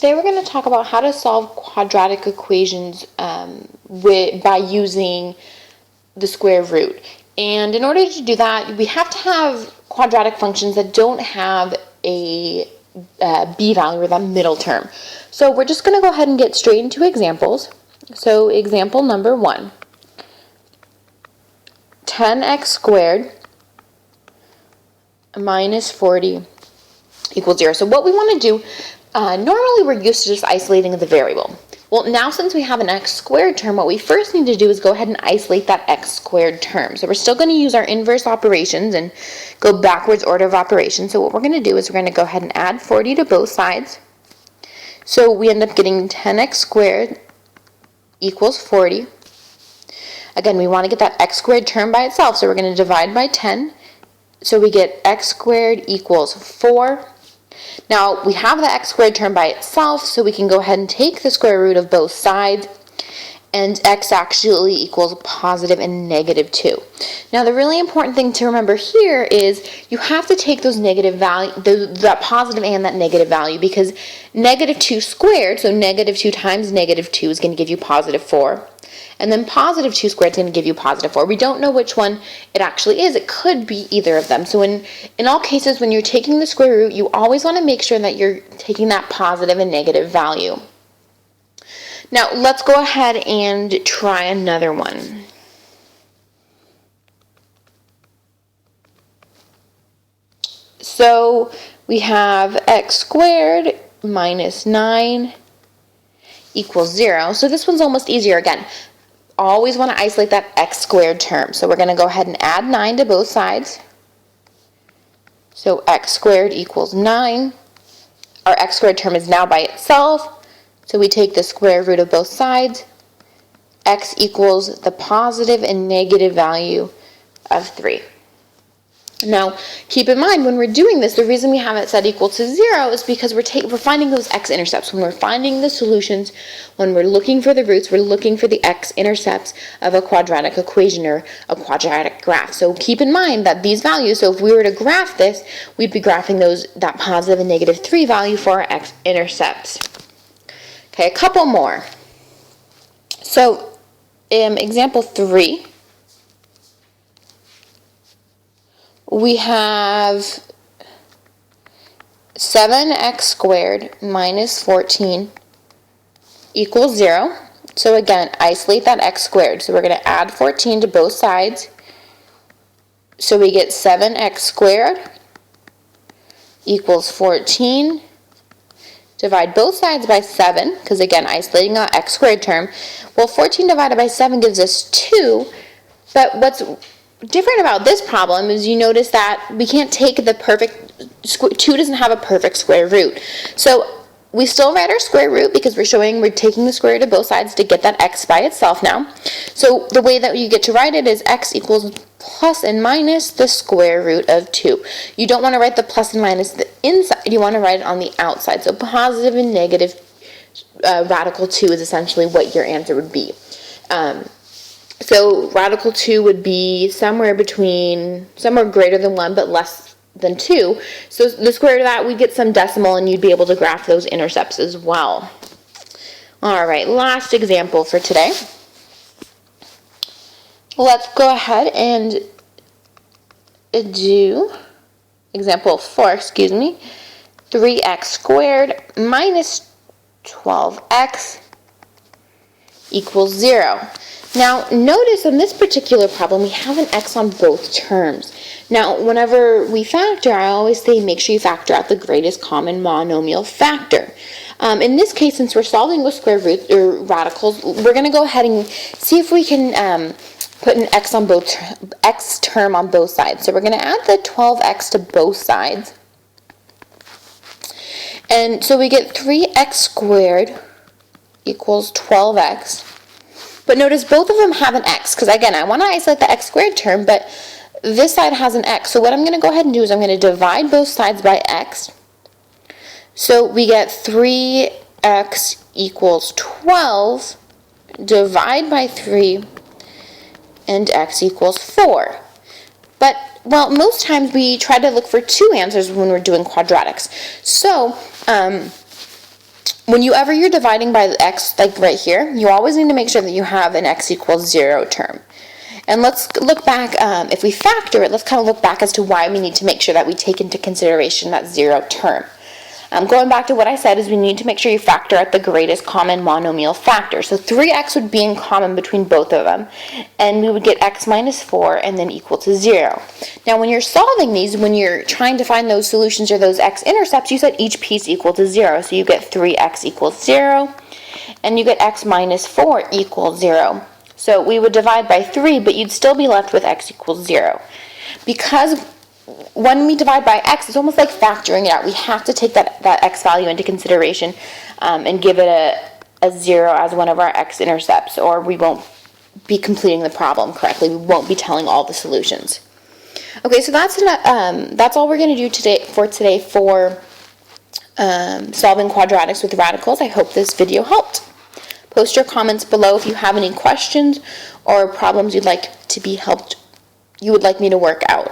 Today we're going to talk about how to solve quadratic equations by using the square root. And in order to do that, we have to have quadratic functions that don't have a b value or that middle term. So we're just going to go ahead and get straight into examples. So example number 1, 10x squared minus 40 equals 0. So what we want to do, normally we're used to just isolating the variable. Well, now since we have an x squared term, what we first need to do is go ahead and isolate that x squared term. So we're still going to use our inverse operations and go backwards order of operations. So what we're going to do is we're going to go ahead and add 40 to both sides. So we end up getting 10x squared equals 40. Again, we want to get that x squared term by itself, so we're going to divide by 10. So we get x squared equals 4. Now, we have the x squared term by itself, so we can go ahead and take the square root of both sides, and x actually equals positive and negative 2. Now, the really important thing to remember here is you have to take those negative value, that positive and that negative value, because negative 2 squared, so negative 2 times negative 2 is going to give you positive 4. And then positive 2 squared is going to give you positive 4. We don't know which one it actually is. It could be either of them. So in all cases, when you're taking the square root, you always want to make sure that you're taking that positive and negative value. Now, let's go ahead and try another one. So we have x squared minus 9 equals 0. So this one's almost easier again. Always want to isolate that x squared term. So we're going to go ahead and add 9 to both sides. So x squared equals 9. Our x squared term is now by itself. So we take the square root of both sides. X equals the positive and negative value of 3. Now, keep in mind, when we're doing this, the reason we have it set equal to 0 is because we're finding those x-intercepts. When we're finding the solutions, when we're looking for the roots, we're looking for the x-intercepts of a quadratic equation or a quadratic graph. So keep in mind that these values, so if we were to graph this, we'd be graphing that positive and negative 3 value for our x-intercepts. Okay, a couple more. So, example 3. We have 7x squared minus 14 equals 0. So again, isolate that x squared. So we're going to add 14 to both sides. So we get 7x squared equals 14. Divide both sides by 7, because again, isolating our x squared term. Well, 14 divided by 7 gives us 2, but what's different about this problem is you notice that we can't take the perfect, 2 doesn't have a perfect square root. So we still write our square root because we're taking the square root of both sides to get that x by itself now. So the way that you get to write it is x equals plus and minus the square root of 2. You don't want to write the plus and minus the inside, you want to write it on the outside. So positive and negative radical 2 is essentially what your answer would be. So radical 2 would be somewhere greater than 1 but less than 2. So the square root of that, we get some decimal and you'd be able to graph those intercepts as well. All right, last example for today. Let's go ahead and do example 4, 3x squared minus 12x equals 0. Now, notice in this particular problem, we have an x on both terms. Now, whenever we factor, I always say make sure you factor out the greatest common monomial factor. In this case, since we're solving with square root or radicals, we're going to go ahead and see if we can put an x term on both sides. So we're going to add the 12x to both sides. And so we get 3x squared equals 12x. But notice both of them have an x, because again, I want to isolate the x squared term, but this side has an x. So what I'm going to go ahead and do is I'm going to divide both sides by x. So we get 3x equals 12, divide by 3, and x equals 4. But, well, most times we try to look for two answers when we're doing quadratics. So, whenever you're dividing by x, like right here, you always need to make sure that you have an x equals 0 term. And let's look back, if we factor it, let's kind of look back as to why we need to make sure that we take into consideration that 0 term. Going back to what I said is we need to make sure you factor out the greatest common monomial factor. So 3x would be in common between both of them, and we would get x minus 4 and then equal to 0. Now when you're solving these, when you're trying to find those solutions or those x-intercepts, you set each piece equal to 0. So you get 3x equals 0, and you get x minus 4 equals 0. So we would divide by 3, but you'd still be left with x equals 0. Because when we divide by x, it's almost like factoring it out. We have to take that x value into consideration and give it a 0 as one of our x-intercepts, or we won't be completing the problem correctly. We won't be telling all the solutions. Okay, so that's all we're going to do today for solving quadratics with radicals. I hope this video helped. Post your comments below if you have any questions or problems you'd like me to work out.